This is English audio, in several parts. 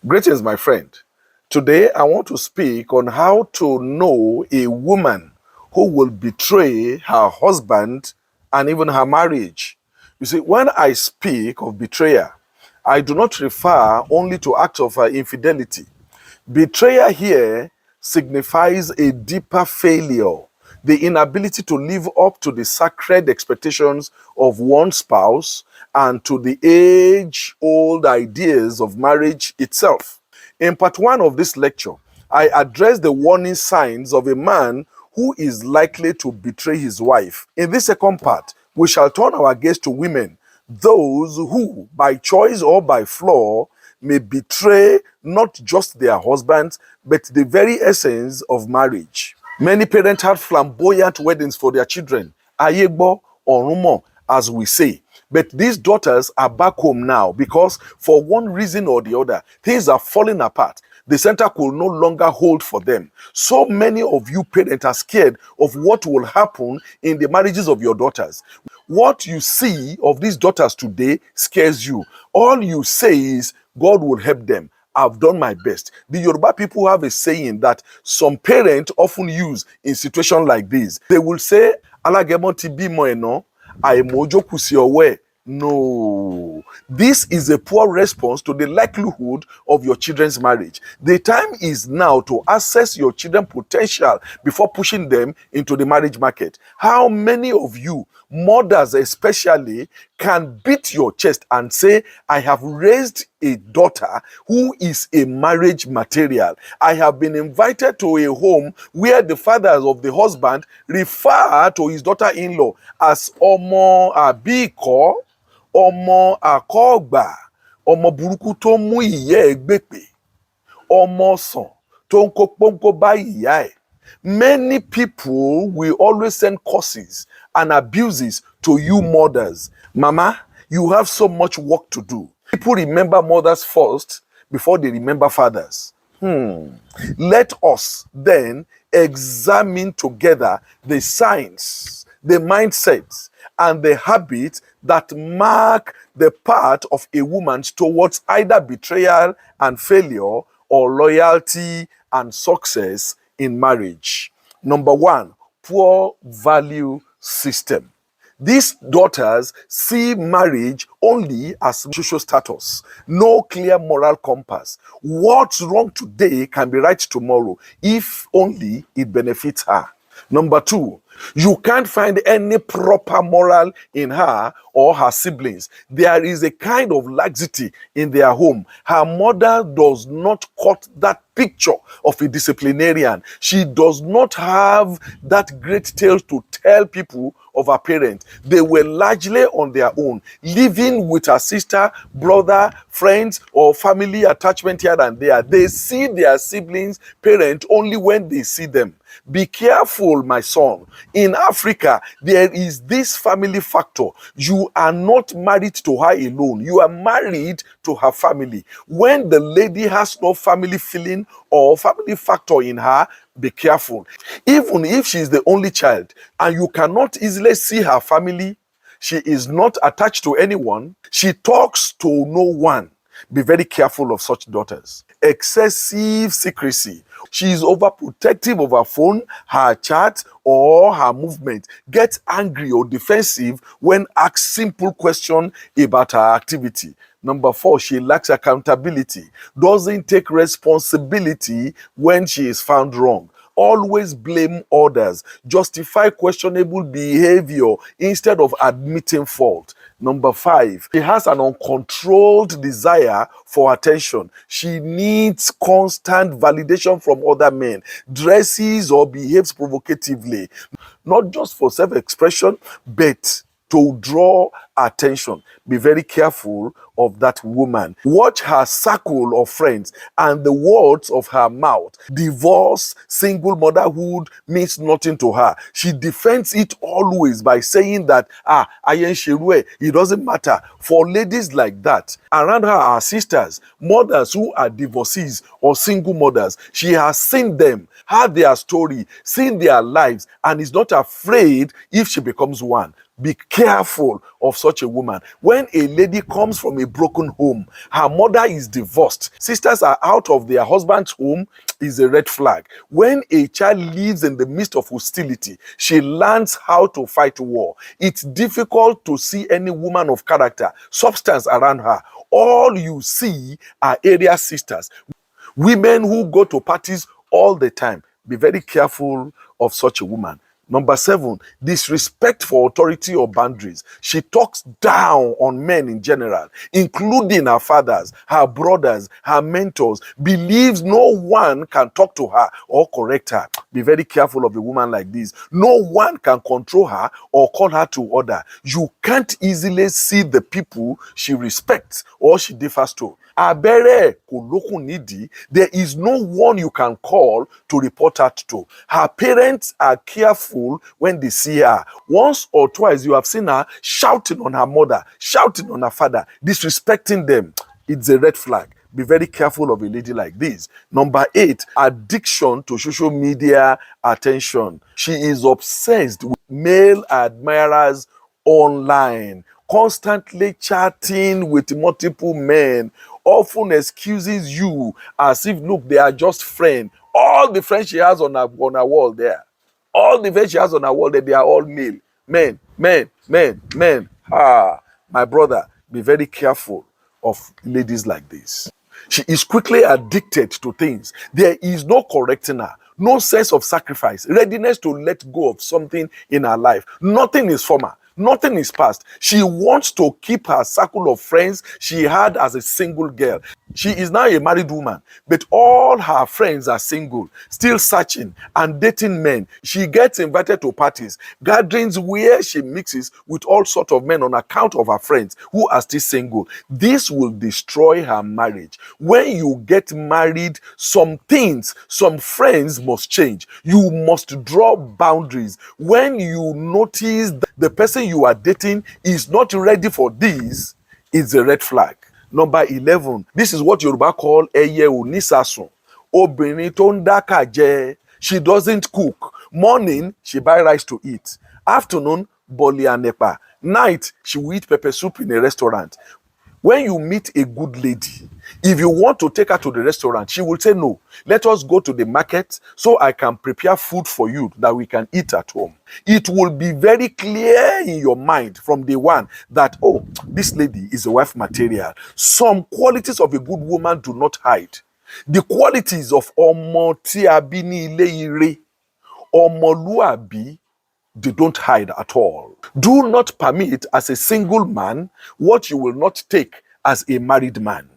Greetings, my friend. Today, I want to speak on how to know a woman who will betray her husband and even her marriage. You see, when I speak of betrayal, I do not refer only to acts of infidelity. Betrayal here signifies a deeper failure, the inability to live up to the sacred expectations of one spouse and to the age-old ideas of marriage itself. In part one of this lecture, I address the warning signs of a man who is likely to betray his wife. In this second part, we shall turn our gaze to women, those who, by choice or by flaw, may betray not just their husbands, but the very essence of marriage. Many parents had flamboyant weddings for their children, ayegbo or rumo, as we say. But these daughters are back home now because for one reason or the other, things are falling apart. The center could no longer hold for them. So many of you parents are scared of what will happen in the marriages of your daughters. What you see of these daughters today scares you. All you say is, God will help them. I've done my best. The Yoruba people have a saying that some parents often use in situations like this. They will say, Alagemon ti bimo eno, aimojo kusi owe. No, this is a poor response to the likelihood of your children's marriage. The time is now to assess your children's potential before pushing them into the marriage market. How many of you, mothers especially, can beat your chest and say, I have raised a daughter who is a marriage material. I have been invited to a home where the fathers of the husband refer to his daughter-in-law as Omo Abiko, Ọmọ àkọ́gbà, ọmọ burúkú tó mú ìyá ẹ̀ gbèpè, ọmọ ọ̀sán tó ń kó pọ́npọ́ bá ìyá ẹ̀. Many people will always send curses and abuses to you mothers. Mama, you have so much work to do. People remember mothers first before they remember fathers. Let us then examine together the signs, the mindsets, and the habits that mark the path of a woman towards either betrayal and failure or loyalty and success in marriage. Number one, poor value system. These daughters see marriage only as social status, no clear moral compass. What's wrong today can be right tomorrow if only it benefits her. Number two, you can't find any proper moral in her or her siblings. There is a kind of laxity in their home. Her mother does not cut that picture of a disciplinarian. She does not have that great tale to tell people of her parents. They were largely on their own, living with her sister, brother, friends, or family attachment here and there. They see their siblings' parents only when they see them. Be careful, my son. In Africa, there is this family factor. You are not married to her alone. You are married to her family. When the lady has no family feeling or family factor in her, be careful. Even if she is the only child and you cannot easily see her family, she is not attached to anyone, she talks to no one. Be very careful of such daughters. Excessive secrecy. She is overprotective of her phone, her chat, or her movement. Gets angry or defensive when asked simple questions about her activity. Number four, she lacks accountability. Doesn't take responsibility when she is found wrong. Always blame others. Justify questionable behavior instead of admitting fault. Number five, she has an uncontrolled desire for attention. She needs constant validation from other men, dresses or behaves provocatively, not just for self-expression, but to draw attention. Be very careful of that woman. Watch her circle of friends and the words of her mouth. Divorce, single motherhood means nothing to her. She defends it always by saying that, it doesn't matter. For ladies like that, around her are sisters, mothers who are divorcees or single mothers. She has seen them, heard their story, seen their lives, and is not afraid if she becomes one. Be careful of such a woman. When a lady comes from a broken home, her mother is divorced, sisters are out of their husband's home, is a red flag. When a child lives in the midst of hostility, she learns how to fight war. It's difficult to see any woman of character, substance around her. All you see are area sisters, women who go to parties all the time. Be very careful of such a woman. Number 7, disrespect for authority or boundaries. She talks down on men in general, including her fathers, her brothers, her mentors, believes no one can talk to her or correct her. Be very careful of a woman like this. No one can control her or call her to order. You can't easily see the people she respects or she differs to. There is no one you can call to report her to. Her parents are careful when they see her. Once or twice you have seen her shouting on her mother, shouting on her father, disrespecting them. It's a red flag. Be very careful of a lady like this. Number 8, addiction to social media attention. She is obsessed with male admirers online, constantly chatting with multiple men, often excuses you as if, look, they are just friends. All the friends she has on her wall there, all the friends she has on her wall there, they are all male. Men, men, men, men. My brother, be very careful of ladies like this. She is quickly addicted to things. There is no correcting her, no sense of sacrifice, readiness to let go of something in her life. Nothing is former. Nothing is past. She wants to keep her circle of friends she had as a single girl. She is now a married woman, but all her friends are single, still searching and dating men. She gets invited to parties, gatherings where she mixes with all sorts of men on account of her friends who are still single. This will destroy her marriage. When you get married, some things, some friends must change. You must draw boundaries. When you notice that the person you are dating is not ready for this, it's a red flag. Number 11, this is what Yoruba call eye onisasun. Obìnrin tó ń dákà jẹ. She doesn't cook. Morning, she buy rice to eat. Afternoon, boli and nepa. Night, she will eat pepper soup in a restaurant. When you meet a good lady, if you want to take her to the restaurant, she will say, no, let us go to the market so I can prepare food for you that we can eat at home. It will be very clear in your mind from day one that, oh, this lady is a wife material. Some qualities of a good woman do not hide. The qualities of Omo tí a bí ní ilé ire, Omoluabi, they don't hide at all. Do not permit as a single man what you will not take as a married man.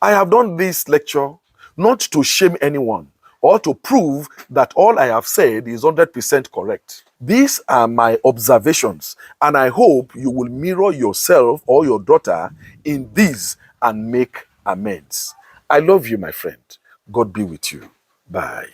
I have done this lecture not to shame anyone or to prove that all I have said is 100% correct. These are my observations, and I hope you will mirror yourself or your daughter in these and make amends. I love you, my friend. God be with you. Bye.